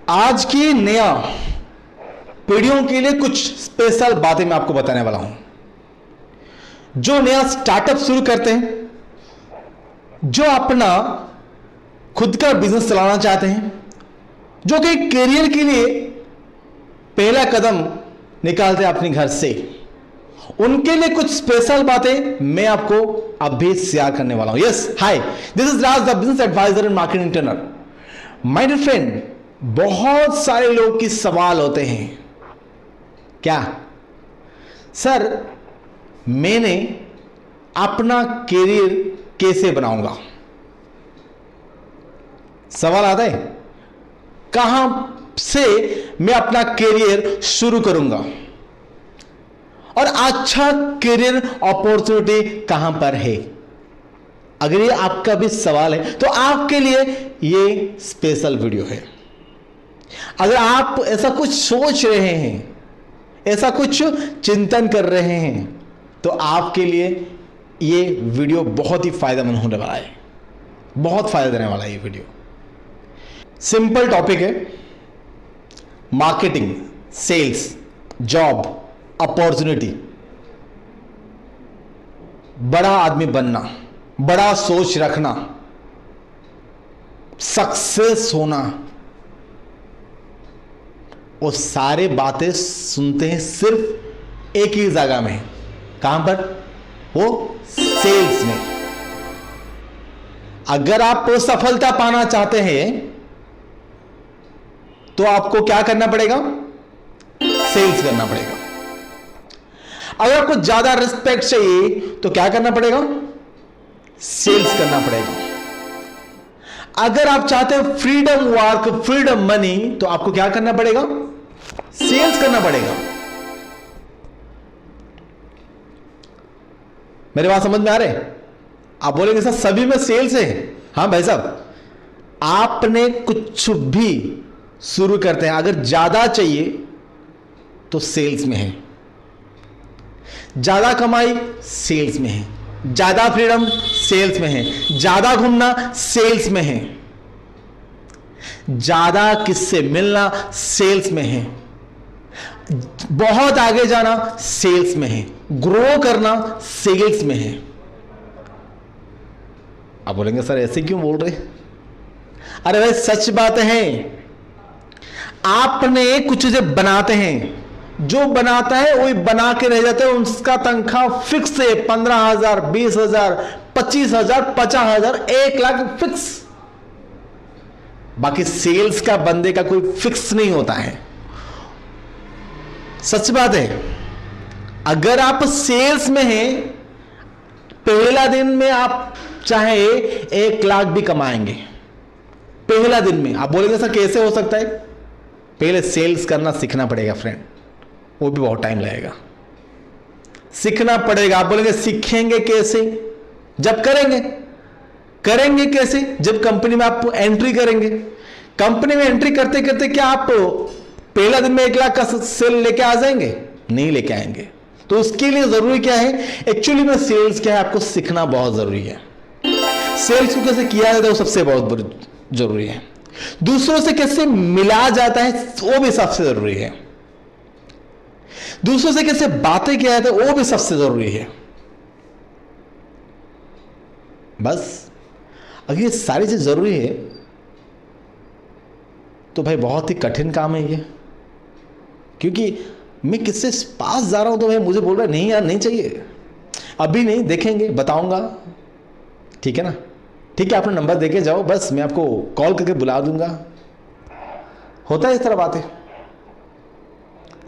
आज की नया पीढ़ियों के लिए कुछ स्पेशल बातें मैं आपको बताने वाला हूं। जो नया स्टार्टअप शुरू करते हैं, जो अपना खुद का बिजनेस चलाना चाहते हैं, जो कि करियर के लिए पहला कदम निकालते हैं अपने घर से, उनके लिए कुछ स्पेशल बातें मैं आपको अभी शेयर करने वाला हूं। Yes, hi, this is Raj, the business adviser and marketing trainer. My dear friend, बहुत सारे लोग की सवाल होते हैं, क्या सर मैंने अपना करियर कैसे बनाऊंगा? सवाल आता है, कहां से मैं अपना करियर शुरू करूंगा और अच्छा करियर अपॉर्चुनिटी कहां पर है? अगर ये आपका भी सवाल है तो आपके लिए ये स्पेशल वीडियो है। अगर आप ऐसा कुछ सोच रहे हैं, ऐसा कुछ चिंतन कर रहे हैं, तो आपके लिए ये वीडियो बहुत ही फायदेमंद होने वाला है, बहुत फायदा देने वाला है ये वीडियो। सिंपल टॉपिक है, मार्केटिंग, सेल्स, जॉब, अपॉर्चुनिटी, बड़ा आदमी बनना, बड़ा सोच रखना, सक्सेस होना, वो सारे बातें सुनते हैं सिर्फ एक ही जगह में। कहां पर? वो सेल्स में। अगर आप सफलता पाना चाहते हैं तो आपको क्या करना पड़ेगा? सेल्स करना पड़ेगा। अगर आपको ज्यादा रिस्पेक्ट चाहिए तो क्या करना पड़ेगा? सेल्स करना पड़ेगा। अगर आप चाहते हैं फ्रीडम वर्क, फ्रीडम मनी, तो आपको क्या करना पड़ेगा? सेल्स करना पड़ेगा। मेरी बात समझ में आ रहे? आप बोलेंगे सर सभी में सेल्स है। हां भाई साहब, आपने कुछ भी शुरू करते हैं, अगर ज्यादा चाहिए तो सेल्स में है, ज्यादा कमाई सेल्स में है, ज्यादा फ्रीडम सेल्स में है, ज्यादा घूमना सेल्स में है, ज्यादा किससे मिलना सेल्स में है, बहुत आगे जाना सेल्स में है, ग्रो करना सेल्स में है। आप बोलेंगे सर ऐसे क्यों बोल रहे? अरे भाई सच बात है। आपने कुछ चीजें बनाते हैं, जो बनाता है वही बना के रह जाते हैं, उसका तनख्वाह फिक्स है, 15,000, 20,000, 25,000, 50,000, 1,00,000 फिक्स। बाकी सेल्स का बंदे का कोई फिक्स नहीं होता है। सच बात है। अगर आप सेल्स में हैं, पहला दिन में आप चाहे 1,00,000 भी कमाएंगे, पहला दिन में। आप बोलेंगे सर कैसे हो सकता है? पहले सेल्स करना सीखना पड़ेगा फ्रेंड, वो भी बहुत टाइम लगेगा, सीखना पड़ेगा। आप बोलेंगे सीखेंगे कैसे? जब करेंगे कैसे? जब कंपनी में आप एंट्री करेंगे। कंपनी में एंट्री करते करते क्या आप पहला दिन में 1,00,000 का सेल लेके आ जाएंगे? नहीं लेके आएंगे। तो उसके लिए जरूरी क्या है? एक्चुअली में सेल्स क्या है, आपको सीखना बहुत जरूरी है। सेल्स को कैसे किया जाता है वो सबसे बहुत जरूरी है। दूसरों से कैसे मिला जाता है वो भी सबसे जरूरी है। दूसरों से कैसे बातें किया जाता है वो भी सबसे जरूरी है। बस अगर ये सारी चीज जरूरी है तो भाई बहुत ही कठिन काम है ये। क्योंकि मैं किससे पास जा रहा हूं तो भाई मुझे बोल रहा है नहीं यार नहीं चाहिए, अभी नहीं, देखेंगे, बताऊंगा। ठीक है ना? ठीक है, आपने नंबर देके जाओ, बस मैं आपको कॉल करके बुला दूंगा। होता है इस तरह बातें।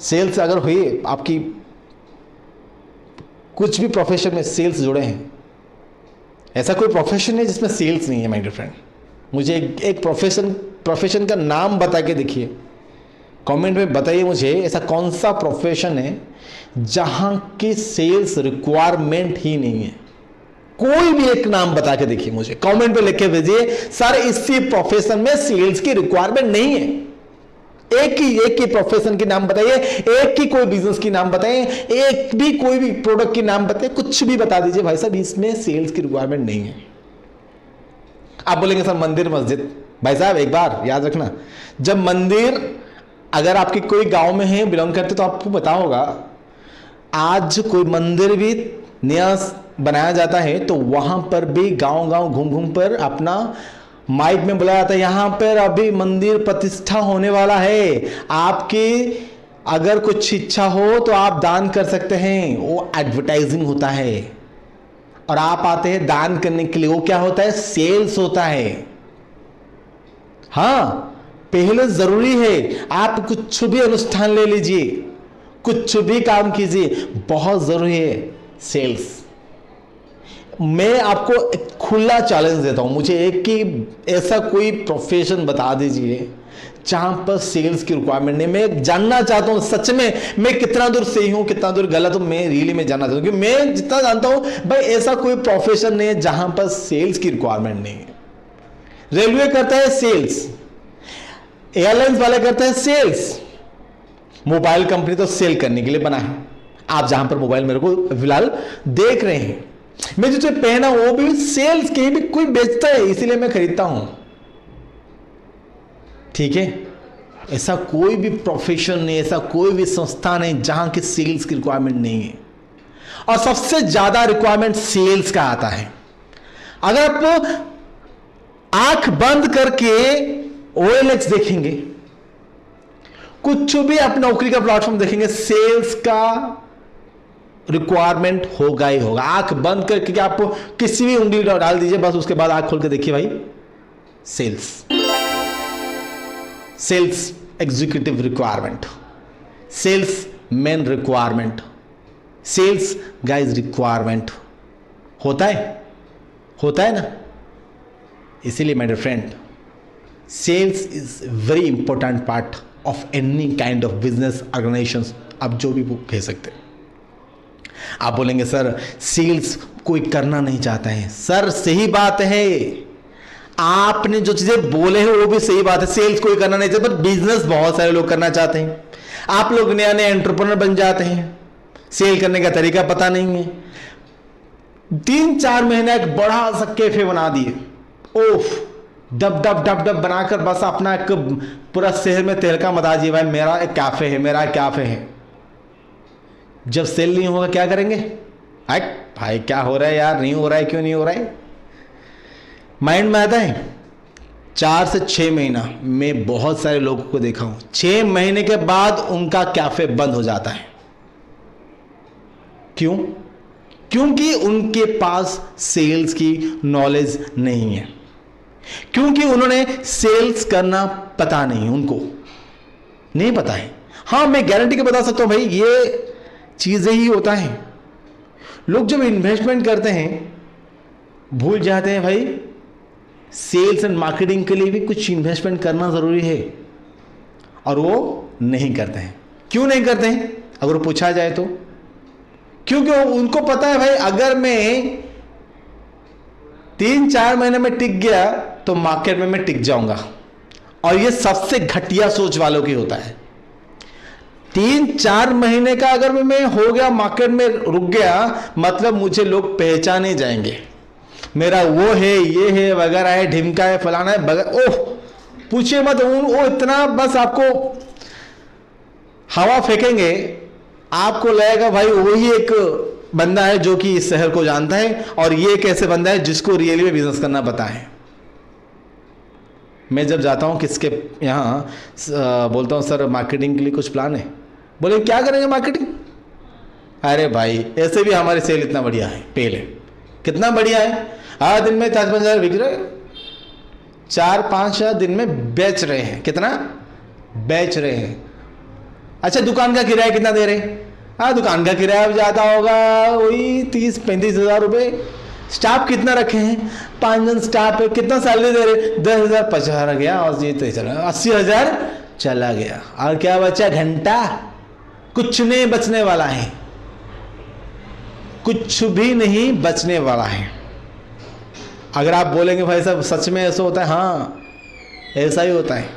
सेल्स अगर हुई आपकी, कुछ भी प्रोफेशन में सेल्स जुड़े हैं, ऐसा कोई प्रोफेशन है जिसमें सेल्स नहीं है माय डियर फ्रेंड। मुझे एक प्रोफेशन का नाम बता के देखिए, कमेंट में बताइए मुझे ऐसा कौन सा प्रोफेशन है जहां की सेल्स रिक्वायरमेंट ही नहीं है। कोई भी एक नाम बता के देखिए मुझे, कमेंट पे लिख के भेजिए सर इसी प्रोफेशन में सेल्स की रिक्वायरमेंट नहीं है। एक ही प्रोफेशन के नाम बताइए, एक ही कोई बिजनेस की नाम बताइए, एक भी कोई भी प्रोडक्ट की नाम बताइए, कुछ भी बता दीजिए भाई साहब इसमें सेल्स की रिक्वायरमेंट नहीं है। आप बोलेंगे सर मंदिर मस्जिद, भाई साहब एक बार याद रखना, जब मंदिर अगर आपके कोई गांव में है बिलोंग करते तो आपको पता होगा, आज कोई मंदिर भी नया बनाया जाता है तो वहां पर भी गांव गांव घूम घूम पर अपना माइक में बुलाया जाता है, यहां पर अभी मंदिर प्रतिष्ठा होने वाला है, आपकी अगर कुछ इच्छा हो तो आप दान कर सकते हैं। वो एडवर्टाइजिंग होता है और आप आते हैं दान करने के लिए, वो क्या होता है, सेल्स होता है। हां, पहले जरूरी है आप कुछ भी अनुष्ठान ले लीजिए, कुछ भी काम कीजिए, बहुत जरूरी है सेल्स। मैं आपको एक खुला चैलेंज देता हूं, मुझे एक कि ऐसा कोई प्रोफेशन बता दीजिए जहां पर सेल्स की रिक्वायरमेंट नहीं। मैं जानना चाहता हूं सच में मैं कितना दूर सही हूं कितना दूर गलत हूं, मैं रियली में जानना चाहता हूं, क्योंकि मैं जितना जानता हूं भाई ऐसा कोई प्रोफेशन नहीं है जहां पर सेल्स की रिक्वायरमेंट नहीं है। रेलवे करता है सेल्स, एयरलाइंस वाले करते हैं सेल्स, मोबाइल कंपनी तो सेल करने के लिए बना है। आप जहां पर मोबाइल मेरे को फिलहाल देख रहे हैं, मैं जो पहना वो भी सेल्स के भी कोई बेचता है इसीलिए मैं खरीदता हूं, ठीक है। ऐसा कोई भी प्रोफेशन नहीं, ऐसा कोई भी संस्था नहीं जहां की सेल्स की रिक्वायरमेंट नहीं है। और सबसे ज्यादा रिक्वायरमेंट सेल्स का आता है। अगर आप आंख बंद करके OLX देखेंगे, कुछ भी आप नौकरी का प्लेटफॉर्म देखेंगे, सेल्स का रिक्वायरमेंट होगा ही होगा। आंख बंद करके आप किसी भी उंगली डाल दीजिए, बस उसके बाद आंख खोल के देखिए भाई, sales, sales executive requirement, sales man requirement, sales guys requirement होता है ना। इसीलिए my dear friend, sales is very important part of any kind of business organisation. आप जो भी वो कह सकते हैं। आप बोलेंगे सर सेल्स कोई करना नहीं चाहता है। सर सही बात है, आपने जो चीजें बोले हैं वो भी सही बात है, सेल्स कोई करना नहीं चाहता, पर बिजनेस बहुत सारे लोग करना चाहते हैं। आप लोग नया नया एंटरप्रेन्योर बन जाते हैं, सेल करने का तरीका पता नहीं है, 3-4 महीने एक बड़ा सा कैफे बना दिए, ओफ डब डब डब डब बनाकर बस अपना एक पूरा शहर में तहलका मचा दिए, भाई मेरा एक कैफे है, मेरा एक कैफे है। जब सेल नहीं होगा क्या करेंगे, भाई क्या हो रहा है यार, नहीं हो रहा है, क्यों नहीं हो रहा है, माइंड में आता है। 4 से 6 महीना मैं बहुत सारे लोगों को देखा हूं, 6 महीने के बाद उनका कैफे बंद हो जाता है। क्यों? क्योंकि उनके पास सेल्स की नॉलेज नहीं है, क्योंकि उन्होंने सेल्स करना पता नहीं, उनको नहीं पता है। हां, मैं गारंटी के बता सकता हूं भाई, ये चीजें ही होता है। लोग जब इन्वेस्टमेंट करते हैं भूल जाते हैं भाई सेल्स एंड मार्केटिंग के लिए भी कुछ इन्वेस्टमेंट करना जरूरी है, और वो नहीं करते हैं। क्यों नहीं करते हैं अगर पूछा जाए तो? क्योंकि उनको पता है भाई अगर मैं 3-4 महीने में टिक गया तो मार्केट में मैं टिक जाऊंगा। और ये सबसे घटिया सोच वालों की होता है। 3-4 महीने का अगर मैं हो गया मार्केट में रुक गया, मतलब मुझे लोग पहचाने जाएंगे, मेरा वो है, ये है, वगैरह है, ढिमका है, फलाना है, बगैर। ओह पूछिए मत, वो इतना बस आपको हवा फेंकेंगे, आपको लगेगा भाई वही एक बंदा है जो कि इस शहर को जानता है, और ये एक ऐसे बंदा है जिसको रियली में बिजनेस करना पता है। मैं जब जाता हूं किसके यहाँ बोलता हूं सर मार्केटिंग के लिए कुछ प्लान है, बोले क्या करेंगे मार्केटिंग? अरे भाई ऐसे भी हमारी सेल इतना बढ़िया है, पहले कितना बढ़िया है, हर दिन में 10-15 हज़ार बिक रहे, 4-5 हज़ार दिन में बेच रहे हैं। कितना बेच रहे हैं? अच्छा दुकान का किराया कितना दे रहे हैं? हाँ दुकान का किराया ज़्यादा होगा, वही 30-35 हज़ार रुपये। स्टाफ कितना रखे हैं? 5 जन स्टाफ है। कितना सैलरी दे रहे? 10,000 50 गया, और ये तो चला 80,000 चला गया। और क्या बचा? घंटा। कुछ नहीं बचने वाला है, कुछ भी नहीं बचने वाला है। अगर आप बोलेंगे भाई साहब सच में ऐसा होता है? हाँ ऐसा ही होता है,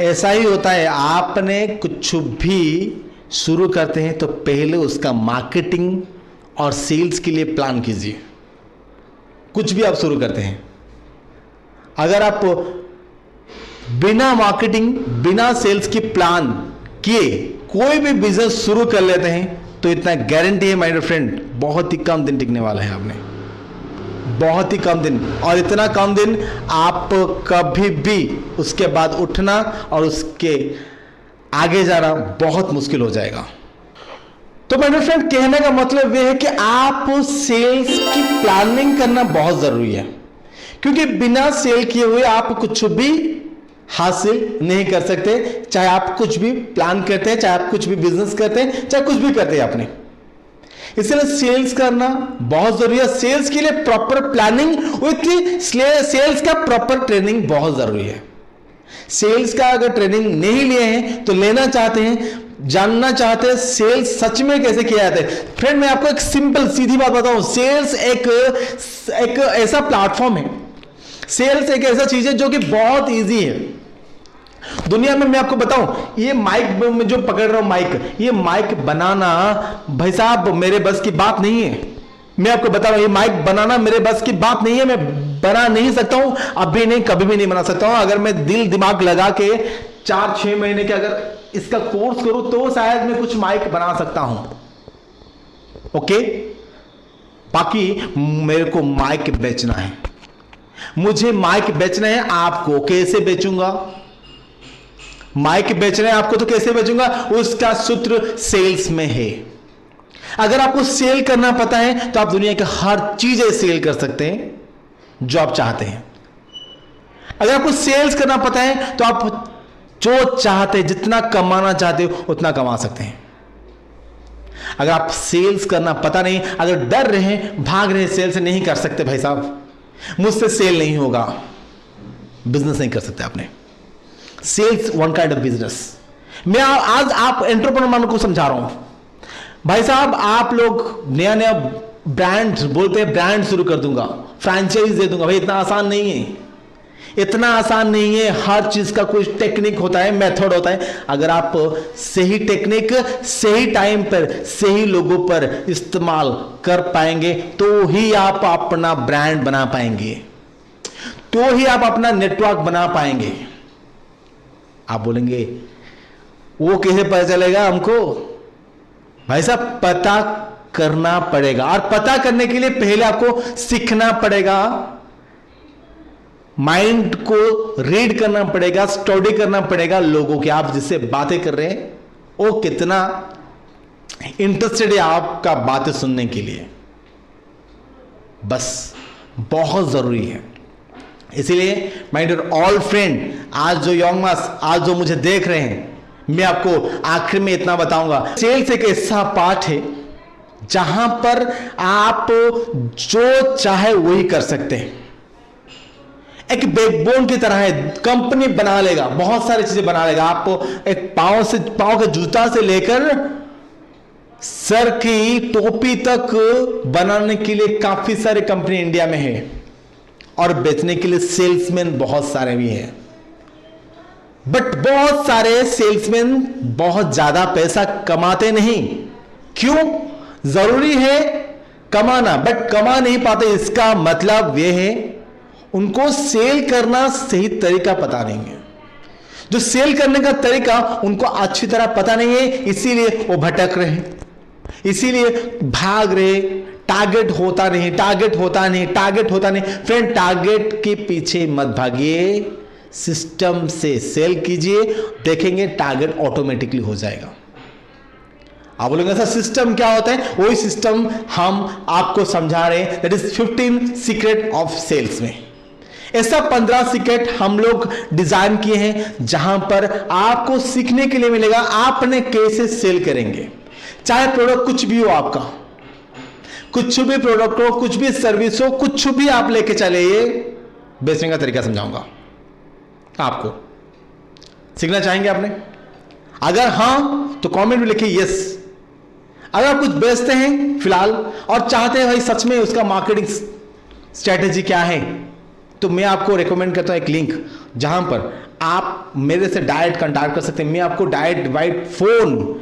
ऐसा ही होता है। आपने कुछ भी शुरू करते हैं तो पहले उसका मार्केटिंग और सेल्स के लिए प्लान कीजिए। कुछ भी आप शुरू करते हैं, अगर आप बिना मार्केटिंग, बिना सेल्स की प्लान किए कोई भी बिजनेस शुरू कर लेते हैं तो इतना गारंटी है माय डियर फ्रेंड, बहुत ही कम दिन टिकने वाला है आपने, बहुत ही कम दिन। और इतना कम दिन आप कभी भी उसके बाद उठना और उसके आगे जाना बहुत मुश्किल हो जाएगा। तो माय डियर फ्रेंड, कहने का मतलब यह है कि आप सेल्स की प्लानिंग करना बहुत जरूरी है, क्योंकि बिना सेल किए हुए आप कुछ भी हासिल नहीं कर सकते। चाहे आप कुछ भी प्लान करते हैं, चाहे आप कुछ भी बिजनेस करते हैं, चाहे कुछ भी करते हैं आपने, इसलिए सेल्स करना बहुत जरूरी है। सेल्स के लिए प्रॉपर प्लानिंग विथ सेल्स का प्रॉपर ट्रेनिंग बहुत जरूरी है। सेल्स का अगर ट्रेनिंग नहीं लिए हैं तो लेना चाहते हैं, जानना चाहते हैं सेल्स सच में कैसे किया जाता है। फ्रेंड, मैं आपको एक सिंपल सीधी बात बताऊं, सेल्स एक ऐसा प्लेटफॉर्म है, सेल्स एक ऐसा चीज है जो कि बहुत इजी है दुनिया में। मैं आपको बताऊं, ये माइक में जो पकड़ रहा हूं माइक, ये माइक बनाना भाई साहब मेरे बस की बात नहीं है। मैं आपको बता रहा हूं, ये माइक बनाना मेरे बस की बात नहीं है। मैं बना नहीं सकता हूं, अभी नहीं, कभी भी नहीं बना सकता हूं। अगर मैं दिल दिमाग लगा के 4-6 महीने के अगर इसका कोर्स करूं तो शायद मैं कुछ माइक बना सकता हूं, ओके। बाकी मेरे को माइक बेचना है, मुझे माइक बेचना है। आपको कैसे बेचूंगा? माइक बेचना है आपको तो कैसे बेचूंगा? उसका सूत्र सेल्स में है। अगर आपको सेल करना पता है तो आप दुनिया की हर चीजें सेल कर सकते हैं जो आप चाहते हैं। अगर आपको सेल्स करना पता है तो आप जो चाहते हैं, जितना कमाना चाहते हो उतना कमा सकते हैं। अगर आप सेल्स करना पता नहीं, अगर डर रहे, भाग रहे, सेल्स नहीं कर सकते भाई साहब, मुझसे सेल नहीं होगा, बिजनेस नहीं कर सकते आपने। Sales one kind of business. मैं आज आप एंटरप्रेन्योर को समझा रहा हूं भाई साहब, आप लोग नया नया ब्रांड बोलते हैं, ब्रांड शुरू कर दूंगा, फ्रैंचाइज दे दूंगा। भाई इतना आसान नहीं है, इतना आसान नहीं है। हर चीज का कोई टेक्निक होता है, मेथड होता है। अगर आप सही टेक्निक सही टाइम पर सही लोगों पर इस्तेमाल कर पाएंगे तो ही आप अपना ब्रांड बना पाएंगे, तो ही आप अपना नेटवर्क बना पाएंगे। आप बोलेंगे वो कैसे पता चलेगा हमको? भाई साहब पता करना पड़ेगा, और पता करने के लिए पहले आपको सीखना पड़ेगा, माइंड को रीड करना पड़ेगा, स्टडी करना पड़ेगा लोगों की। आप जिससे बातें कर रहे हैं वो कितना इंटरेस्टेड है आपका बातें सुनने के लिए, बस बहुत जरूरी है। इसीलिए माय डियर ऑल फ्रेंड, आज जो यंग मास, आज जो मुझे देख रहे हैं, मैं आपको आखिर में इतना बताऊंगा, सेल्स एक ऐसा पार्ट है जहां पर आप जो चाहे वही कर सकते हैं। एक बैकबोन की तरह है, कंपनी बना लेगा, बहुत सारी चीजें बना लेगा। आपको एक पांव के जूता से लेकर सर की टोपी तक बनाने के लिए काफी सारी कंपनी इंडिया में है, और बेचने के लिए सेल्समैन बहुत सारे भी हैं। बट बहुत सारे सेल्समैन बहुत ज्यादा पैसा कमाते नहीं। क्यों? जरूरी है कमाना, बट कमा नहीं पाते। इसका मतलब यह है उनको सेल करना सही तरीका पता नहीं है। जो सेल करने का तरीका उनको अच्छी तरह पता नहीं है, इसीलिए वो भटक रहे, इसीलिए भाग रहे। टारगेट होता नहीं, टारगेट होता नहीं, टारगेट होता नहीं। फ्रेंड, टारगेट के पीछे मत भागिए, सिस्टम से सेल कीजिए, देखेंगे टारगेट ऑटोमेटिकली हो जाएगा। आप बोलेंगे सर सिस्टम क्या होता है? वही सिस्टम हम आपको समझा रहे हैं, that is 15 secret of sales में। ऐसा 15 सीक्रेट हम लोग डिजाइन किए हैं जहां पर आपको सीखने के लिए मिलेगा आपने कैसे सेल करेंगे। चाहे प्रोडक्ट कुछ भी हो, आपका कुछ भी प्रोडक्ट हो, कुछ भी सर्विस हो, कुछ भी आप लेके चले, ये बेचने का तरीका समझाऊंगा आपको। सीखना चाहेंगे आपने? अगर हां तो कमेंट में लिखिए यस। अगर आप कुछ बेचते हैं फिलहाल और चाहते हैं भाई सच में उसका मार्केटिंग स्ट्रेटेजी क्या है, तो मैं आपको रेकमेंड करता हूं एक लिंक जहां पर आप मेरे से डायरेक्ट कंटैक्ट कर सकते हैं। मैं आपको डायरेक्ट बाय फोन,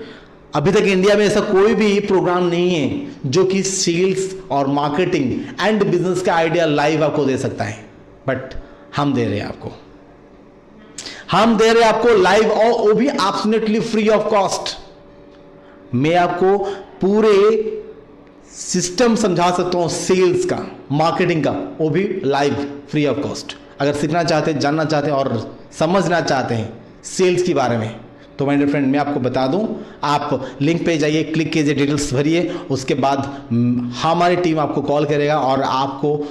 अभी तक इंडिया में ऐसा कोई भी प्रोग्राम नहीं है जो कि सेल्स और मार्केटिंग एंड बिजनेस का आइडिया लाइव आपको दे सकता है। बट हम दे रहे हैं आपको, हम दे रहे हैं आपको लाइव, और वो भी एब्सोल्युटली फ्री ऑफ कॉस्ट। मैं आपको पूरे सिस्टम समझा सकता हूं सेल्स का, मार्केटिंग का, वो भी लाइव फ्री ऑफ कॉस्ट। अगर सीखना चाहते हैं, जानना चाहते हैं और समझना चाहते हैं सेल्स के बारे में, तो माय डियर फ्रेंड मैं आपको बता दूं, आप लिंक पे जाइए, क्लिक कीजिए, डिटेल्स भरिए, उसके बाद हमारी टीम आपको कॉल करेगा और आपको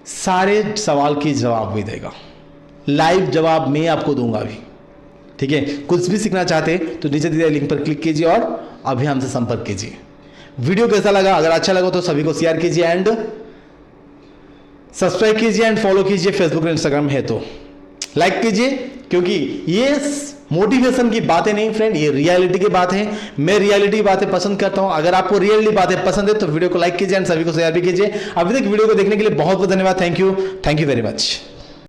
सारे सवाल की जवाब भी देगा, लाइव जवाब मैं आपको दूंगा अभी। ठीक है, कुछ भी सीखना चाहते हैं तो नीचे दिए लिंक पर क्लिक कीजिए और अभी हमसे संपर्क कीजिए। वीडियो कैसा लगा? अगर अच्छा लगा तो सभी को शेयर कीजिए एंड सब्सक्राइब कीजिए एंड फॉलो कीजिए, फेसबुक और इंस्टाग्राम है तो लाइक कीजिए, क्योंकि ये मोटिवेशन की बातें नहीं फ्रेंड, ये रियलिटी की बात है। मैं रियलिटी की बातें पसंद करता हूं। अगर आपको रियलिटी बातें पसंद है तो वीडियो को लाइक कीजिए एंड सभी को शेयर भी कीजिए। अभी तक वीडियो को देखने के लिए बहुत बहुत धन्यवाद। Thank you very much.